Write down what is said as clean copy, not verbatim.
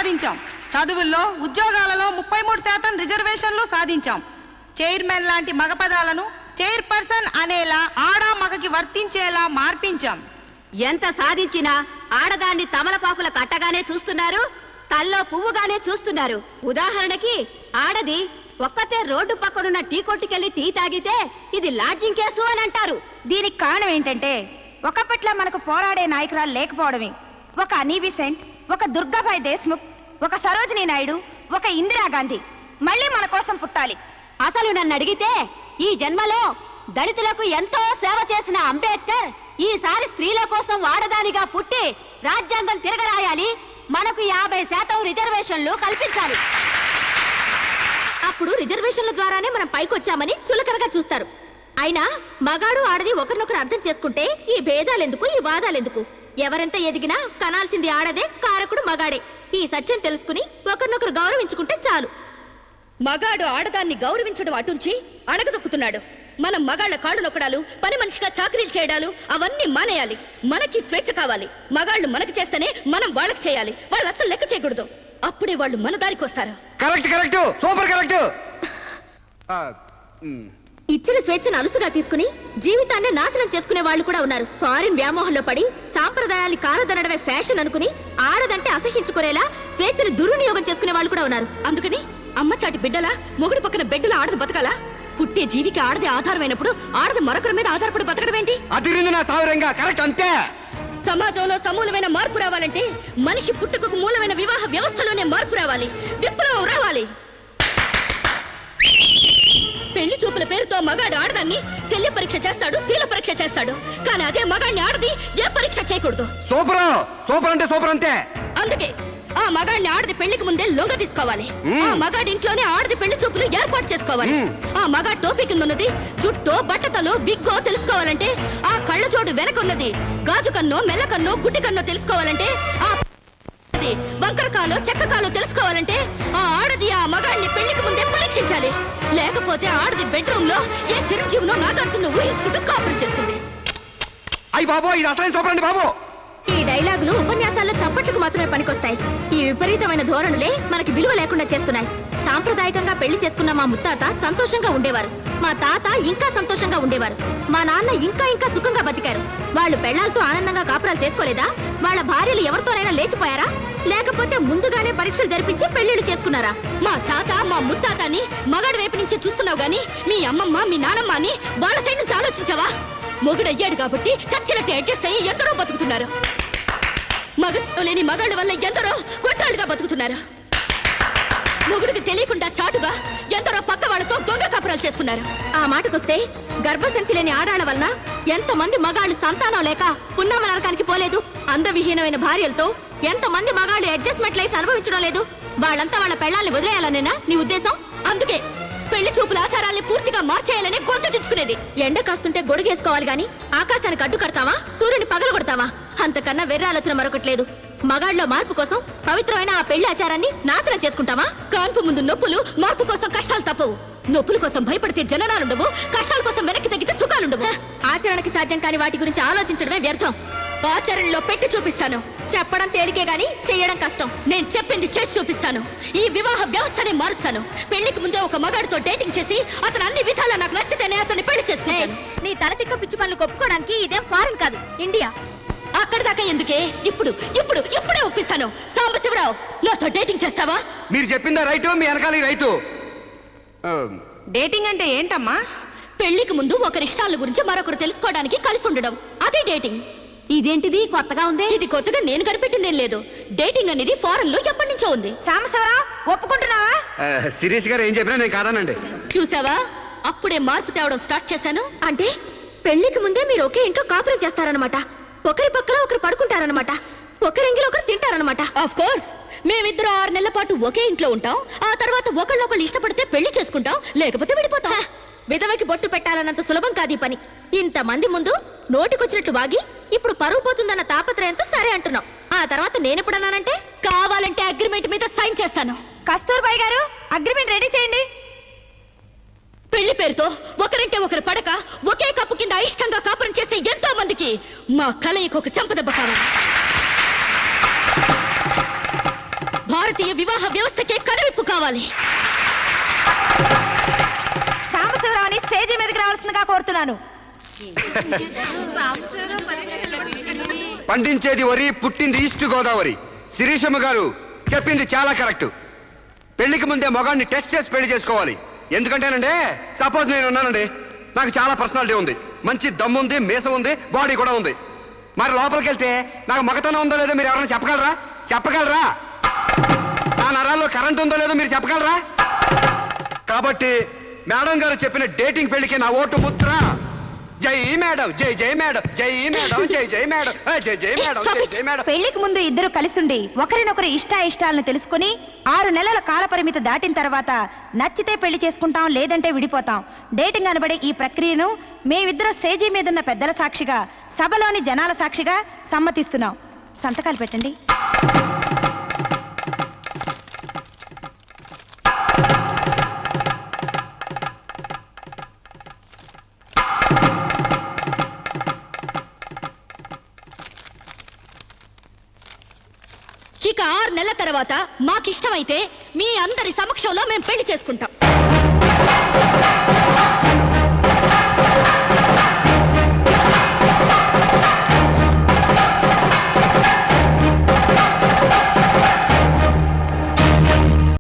సాధించాం. చదువుల్లో ఉద్యోగాలలో 33% రిజర్వేషన్లు సాధించాం. చైర్మన్ లాంటి మగ పదాలను చైర్పర్సన్ అనేలా ఆడా మగకి వర్తించేలా మార్పించాం. ఎంత సాధించినా ఆడదాన్ని తమలపాకుల కట్టగానే చూస్తున్నారు, తల్లో పువ్వుగానే చూస్తున్నారు. ఉదాహరణకి ఆడది ఒక్కతే రోడ్డు పక్కనున్న టీ కొట్టుకెళ్లి టీ తాగితే ఇది లాడ్జింగ్ కేసు అని అంటారు. దీనికి కారణం ఏంటంటే ఒకప్పట్లో మనకు పోరాడే నాయకురాలు లేకపోవడమే. ఒక అనీ బిసెంట్, ఒక దుర్గాబాయ్ దేశ్ముఖ్, ఒక సరోజినీ నాయుడు, ఒక ఇందిరాగాంధీ మళ్ళీ మన కోసం పుట్టాలి. అసలు నన్ను అడిగితే ఈ జన్మలో దళితులకు ఎంతో సేవ చేసిన అంబేద్కర్ ఈసారి స్త్రీల కోసం ఆడదానిగా పుట్టి రాజ్యాంగం తిరగరాయాలి, మనకు 50% రిజర్వేషన్లు కల్పించాలి. అప్పుడు రిజర్వేషన్ల ద్వారానే మనం పైకొచ్చామని చులకనగా చూస్తారు. అయినా మగాడు ఆడది ఒకరినొకరు అర్థం చేసుకుంటే ఈ భేదాలెందుకు, ఈ వాదాలెందుకు? ఎవరెంత ఎదిగినా కనాల్సింది ఆడదే, కారకుడు మగాడే. ఈ సత్యం తెలుసుకుని ఒకరినొకరు గౌరవించుకుంటే చాలు. మగాడు ఆడదాన్ని గౌరవించడం అటుంచి అడగదొక్కుతున్నాడు. మనం మగాళ్ల కాళ్ళు నొక్కడాలు, పని మనిషిగా చాకరీలు చేయడాలు అవన్నీ మానేయాలి. మనకి స్వేచ్ఛ కావాలి. మగాళ్ళు మనకి చేస్తేనే మనం వాళ్ళకి చేయాలి. వాళ్ళు అసలు లెక్క చేయకూడదు. అప్పుడే వాళ్ళు మన దారికి వస్తారు. Correct correct, super correct. ఇచ్చిన స్వేచ్ఛను అలుసుగా తీసుకుని జీవితాన్ని నాశనం చేసుకునే వాళ్ళు కూడా ఉన్నారు. ఫారిన్ వ్యామోహంలో పడి సాంప్రదాయాన్ని కారదనడమే ఫ్యాషన్ అనుకుని ఆడదంటే అసహించుకునేలా స్వేచ్ఛను దుర్వినియోగం చేసుకునే వాళ్ళు కూడా ఉన్నారు. అందుకని అమ్మచాటి బిడ్డలా మొగుడు పక్కన బిడ్డలా ఆడది బతకాలా? పుట్టే జీవికి ఆడది ఆధారమైనప్పుడు ఆడది మరొకరి మీద ఆధారపడి బతకడం ఏంటి? కరెక్ట్ అంతే. సమాజంలో సమూలమైన మార్పు రావాలంటే మనిషి పుట్టుకకు మూలమైన వివాహ వ్యవస్థలోనే మార్పు రావాలి, విప్లవం రావాలి. పెళ్లి చూపుల పేరుతో మగాడు ఆడదాన్ని శల్య పరీక్ష చేస్తాడు, శీల పరీక్ష చేస్తాడు. కానీ అదే మగాడిని ఆడది ఏ పరీక్ష చేయకూడదు. సూపర్ సూపర్ అంటే సూపర్ అంతే. అందుకే ఆ మగాడిని ఆడది పెళ్లికి ముందే లొంగ తీసుకోవాలి. ఆ మగాడి ఇంట్లోనే ఆడది పెళ్లి చూపులు ఏర్పాటు చేసుకోవాలి. ఆ మగాడి టోపీ కింద ఉన్నది జుట్టో, బట్టతలో, విగ్గో తెలుసుకోవాలంటే, ఆ కళ్ళ జోడు వెనకున్నది గాజు కన్నో, మెల్ల కన్నో, గుడ్డి కన్నో తెలుసుకోవాలంటే, ఆ బంకరకాలో, చెక్కకాలో తెలుసుకోవాలంటే ఆ ఆడది ఆ మగాడిని పెళ్లికి ముందే పరీక్షించాలి. లేకపోతే ఆడది బెడ్రూమ్ లో ఏ చిరంజీవినో నాగార్జున ఊహించుకుంటూ కాపురం చేస్తుంది. అయ్యి బాబు, ఇది అసలు సూపర్ అండి బాబు. ఈ డైలాగులు ఉపన్యాసాల్లో చప్పట్లకు మాత్రమే పనికొస్తాయి. ఈ విపరీతమైన ధోరణులే మనకి విలువ లేకుండా చేస్తున్నాయి. సాంప్రదాయకంగా పెళ్లి చేసుకున్న మా ముత్తాత సంతోషంగా ఉండేవారు, మా తాత ఇంకా సంతోషంగా ఉండేవారు, మా నాన్న ఇంకా ఇంకా సుఖంగా బతికారు. వాళ్ళు పెళ్లాలతో ఆనందంగా కాపురాలు చేసుకోలేదా? వాళ్ళ భార్యలు ఎవరితోనైనా లేచిపోయారా? లేకపోతే ముందుగానే పరీక్షలు జరిపించి పెళ్లిళ్ళు చేసుకున్నారా? మా తాత, మా ముత్తాతని మగాడి వైపు నుంచి చూస్తున్నావు గాని మీ అమ్మమ్మ, మీ నానమ్మ అని వాళ్ళ సైడ్ నుంచి ఆలోచించావా? మొగుడయ్యాడు కాబట్టి చచ్చినట్టు అడ్జస్ట్ అయ్యి ఎందరో బతుకుతున్నారు. మగడు లేని మగాళ్ళ వల్ల ఎందరో కొట్టాళ్ళుగా బతుకుతున్నారు. మొగుడికి తెలియకుండా చాటుగా ఎందరో పక్క వాళ్ళతో దొంగ కాపురాలు చేస్తున్నారు. ఆ మాటకొస్తే గర్భసంచి లేని ఆడాళ్ల వలన ఎంతమంది మగాళ్ళు సంతానం లేక పున్నామ నరకానికి పోలేదు? అందవిహీనమైన భార్యలతో ఎంతమంది మగాళ్ళు అడ్జస్ట్మెంట్ లైఫ్ అనుభవించడం లేదు? వాళ్ళంతా వాళ్ళ పెళ్లాల్ని వదిలేయాలనేనా నీ ఉద్దేశం? అందుకే పెళ్లి చూపుల ఆచారాల్ని పూర్తిగా మార్చేయాలని గొంతు తెచ్చుకునేది. ఎండ కాస్తుంటే గొడుగేసుకోవాలి గాని ఆకాశానికి అడ్డు కడతావా? సూర్యుని పగల కొడతావా? అంతకన్నా వెర్ర ఆలోచన మరొకట్లేదు. మగాళ్ళలో మార్పు కోసం పవిత్రమైన ఆ పెళ్లి ఆచారాన్ని నాశనం చేసుకుంటావా? కాన్పు ముందు నొప్పులు, మార్పు కోసం కష్టాలు తప్పవు. నొప్పుల కోసం భయపడితే జననాలుండవు, కష్టాల కోసం వెనక్కి తగ్గితే సుఖాలుండవు. ఆచరణకి సాధ్యం కాని వాటి గురించి ఆలోచించడమే వ్యర్థం. ఆచరణలో పెట్టి చూపిస్తాను. చెప్పడం తేలికే గాని చెయ్యడం కష్టం. నేను చెప్పింది చేసి చూపిస్తాను. ఈ వివాహ వ్యవస్థనే మారుస్తాను. పెళ్లికి ముందే ఒక మగాడితో డేటింగ్ చేసి అతను అన్ని విధాలా నాకు నచ్చితేనే అతన్ని పెళ్లి చేసుకుంటాను. నీ తలతిక్క పిచ్చి పనులు ఒప్పుకోవడానికి ఇదేం ఫారెన్ కాదు, ఇండియా. అక్కడ దాకా ఎందుకే? ఇప్పుడే ఒప్పిస్తాను. సాంబశివరావు, నాతో డేటింగ్ చేస్తావా? మీరు చెప్పిందా రైటు, మీ వెనకాల రైటు. డేటింగ్ అంటే ఏంటమ్మా? పెళ్లికి ముందు ఒకరి ఇష్టాల గురించి మరొకరు తెలుసుకోవడానికి కలిసి ఉండడం, అదే డేటింగ్. ఇదేంటిది కొత్తగా ఉంది? ఇది కొత్తగా నేను కనిపెట్టిందేం లేదు. డేటింగ్ అనేది ఫారెన్ లో ఎప్పటి నుంచో ఉంది. సాంబశివరావు, ఒప్పుకుంటున్నావా? శిరీష్ గారు ఏం చెప్పినా నేను కాదనండి. చూసావా, అప్పుడే మార్పు తేవడం స్టార్ట్ చేశాను. అంటే పెళ్లికి ముందే మీరు ఒకే ఇంట్లో కాపురం చేస్తారనమాట, ఒకరి పక్కన ఒకరు పడుకుంటారనమాట, ఒకరింగిలో ఒకరు తింటారనమాట. ఆఫ్ కోర్స్, మేమిద్దరం 6 నెలల పాటు ఒకే ఇంట్లో ఉంటాం. ఆ తర్వాత ఒకళ్ళొకళ్ళు ఇష్టపడితే పెళ్లి చేసుకుంటాం, లేకపోతే విడిపోతాం. విధవకి బొట్టు పెట్టాలన్నంత సులభం కాదు ఈ పని. ఇంతమంది ముందు నోటికొచ్చినట్లు వాగి ఇప్పుడు పరువు పోతుందన్న తాపత్రయంతో సరే అంటున్నాం. ఆ తర్వాత నేనెప్పుడన్నానంటే కావాలంటే అగ్రిమెంట్ మీద సైన్ చేస్తాను. కస్తూర్బాయ్ గారు, అగ్రిమెంట్ రెడీ చేయండి. పెళ్లి పేరుతో ఒకరంటే ఒకరు పడక ఒకే కప్పు కింద అయిష్టంగా కాపురం చేసే ఎంతో మందికి మా కలయికి ఒక చెంపదెబ్బ కావాలి. భారతీయ భారతీయ వివాహ వ్యవస్థకే కనువిప్పు కావాలి. సాంబశివరావుని స్టేజీ మీదకి రావాల్సిందిగా కోరుతున్నాను. పండించేది వరి, పుట్టింది ఈస్ట్ గోదావరి. శిరీషమ్మ గారు చెప్పింది చాలా కరెక్ట్. పెళ్లికి ముందే మగాడిని టెస్ట్ చేసి పెళ్లి చేసుకోవాలి. ఎందుకంటేనండి, సపోజ్ నేను ఉన్నానండి, నాకు చాలా పర్సనాలిటీ ఉంది, మంచి దమ్ము ఉంది, మీసం ఉంది, బాడీ కూడా ఉంది. మరి లోపలికి వెళ్తే నాకు మగతనం ఉందో లేదో మీరు ఎవరైనా చెప్పగలరా? నా నరాల్లో కరెంట్ ఉందో లేదో మీరు చెప్పగలరా? కాబట్టి మేడం గారు చెప్పిన డేటింగ్ పెళ్లికి నా ఓటు ముద్ర జై మేడం, జై జై మేడం, జై మేడం, జై జై మేడం, జై జై మేడం, జై జై మేడం. పెళ్లికి ముందు ఇద్దరు కలిసుండి ఒకరినొకరు ఇష్టాయిష్టాలను తెలుసుకుని 6 నెలల కాల పరిమితి దాటిన తర్వాత నచ్చితే పెళ్లి చేసుకుంటాం, లేదంటే విడిపోతాం. డేటింగ్ అనబడే ఈ ప్రక్రియను మేమిద్దరం స్టేజీ మీదున్న పెద్దల సాక్షిగా, సభలోని జనాల సాక్షిగా సమ్మతిస్తున్నాం. సంతకాలు పెట్టండి. ఇక 6 నెలల తర్వాత మాకిష్టమైతే మీ అందరి సమక్షంలో మేము పెళ్లి చేసుకుంటాం.